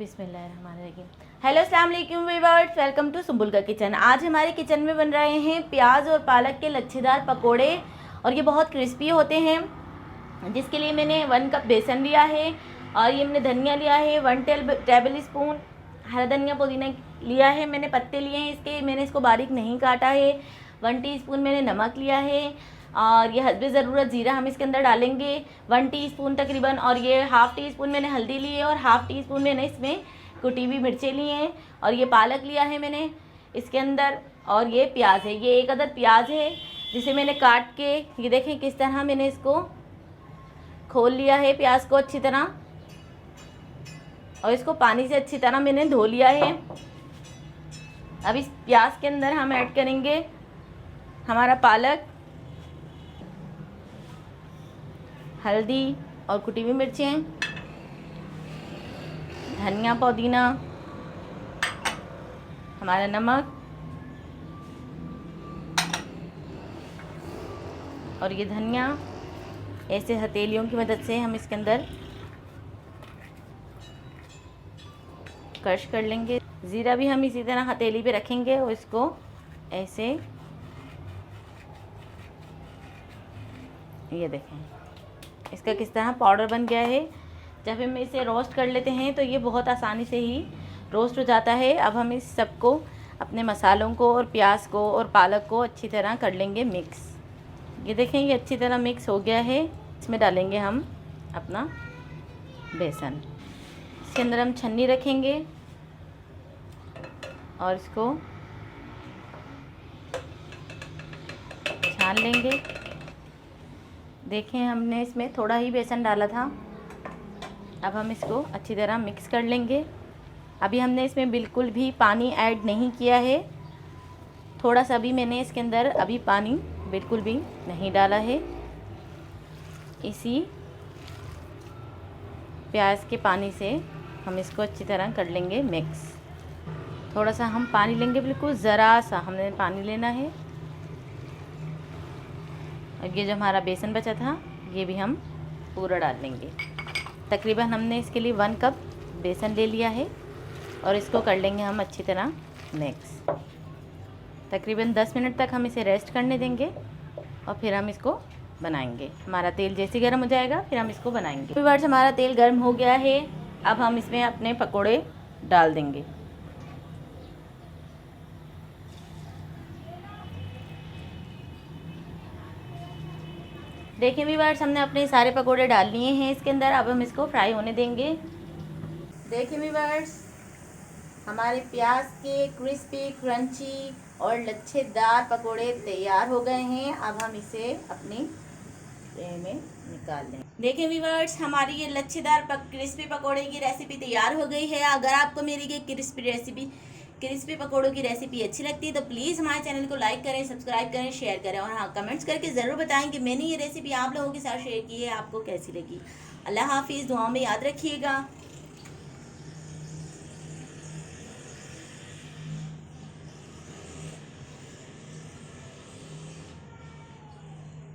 बिस्मिल्लाहिर्रहमानिर्रहीम। हेलो अस्सलाम वालेकुम व्यूअर्स, वेलकम टू सुंबुल का किचन। आज हमारे किचन में बन रहे हैं प्याज और पालक के लच्छेदार पकोड़े और ये बहुत क्रिस्पी होते हैं। जिसके लिए मैंने 1 कप बेसन लिया है और ये मैंने धनिया लिया है 1 टेबल स्पून, हरा धनिया पुदीना लिया है, मैंने पत्ते लिए हैं इसके, मैंने इसको बारीक नहीं काटा है। 1 टीस्पून मैंने नमक लिया है और ये हस्बे ज़रूरत ज़ीरा हम इसके अंदर डालेंगे 1 टीस्पून तकरीबन, और ये हाफ़ टी स्पून मैंने हल्दी ली है और हाफ़ टी स्पून मैंने इसमें कुटी हुई मिर्चें ली हैं और ये पालक लिया है मैंने इसके अंदर, और ये प्याज है, ये 1 अदद प्याज है जिसे मैंने काट के, ये देखें किस तरह मैंने इसको खोल लिया है प्याज को अच्छी तरह, और इसको पानी से अच्छी तरह मैंने धो लिया है। अब इस प्याज के अंदर हम ऐड करेंगे हमारा पालक, हल्दी और कुटी हुई मिर्चें, धनिया पुदीना, हमारा नमक और ये धनिया ऐसे हथेलियों की मदद से हम इसके अंदर क्रश कर लेंगे। ज़ीरा भी हम इसी तरह हथेली पे रखेंगे और इसको ऐसे, ये देखें इसका किस तरह पाउडर बन गया है। जब हम इसे रोस्ट कर लेते हैं तो ये बहुत आसानी से ही रोस्ट हो जाता है। अब हम इस सबको, अपने मसालों को और प्याज को और पालक को अच्छी तरह कर लेंगे मिक्स। ये देखें ये अच्छी तरह मिक्स हो गया है। इसमें डालेंगे हम अपना बेसन, इसके अंदर हम छन्नी रखेंगे और इसको छान लेंगे। देखें हमने इसमें थोड़ा ही बेसन डाला था। अब हम इसको अच्छी तरह मिक्स कर लेंगे। अभी हमने इसमें बिल्कुल भी पानी ऐड नहीं किया है, थोड़ा सा भी मैंने इसके अंदर अभी पानी बिल्कुल भी नहीं डाला है। इसी प्याज के पानी से हम इसको अच्छी तरह कर लेंगे मिक्स। थोड़ा सा हम पानी लेंगे, बिल्कुल ज़रा सा हमने पानी लेना है। और ये जो हमारा बेसन बचा था ये भी हम पूरा डाल लेंगे। तकरीबन हमने इसके लिए 1 कप बेसन ले लिया है और इसको कर लेंगे हम अच्छी तरह मिक्स। तकरीबन 10 मिनट तक हम इसे रेस्ट करने देंगे और फिर हम इसको बनाएंगे। हमारा तेल जैसे गर्म हो जाएगा फिर हम इसको बनाएंगे। व्यूअर्स हमारा तेल गर्म हो गया है, अब हम इसमें अपने पकोड़े डाल देंगे। देखिए व्यूअर्स हमने अपने सारे पकोड़े डाल लिए हैं इसके अंदर। अब हम इसको फ्राई होने देंगे। देखिए व्यूअर्स हमारे प्याज के क्रिस्पी क्रंची और लच्छेदार पकोड़े तैयार हो गए हैं। अब हम इसे अपनी ट्रे में निकाल लें। देखिए व्यूअर्स हमारी ये लच्छेदार क्रिस्पी पकोड़े की रेसिपी तैयार हो गई है। अगर आपको मेरी ये क्रिस्पी पकोड़ों की रेसिपी अच्छी लगती है तो प्लीज़ हमारे चैनल को लाइक करें, सब्सक्राइब करें, शेयर करें और हाँ कमेंट्स करके ज़रूर बताएं कि मैंने ये रेसिपी आप लोगों के साथ शेयर की है, आपको कैसी लगी। अल्लाह हाफिज़, दुआ में याद रखिएगा।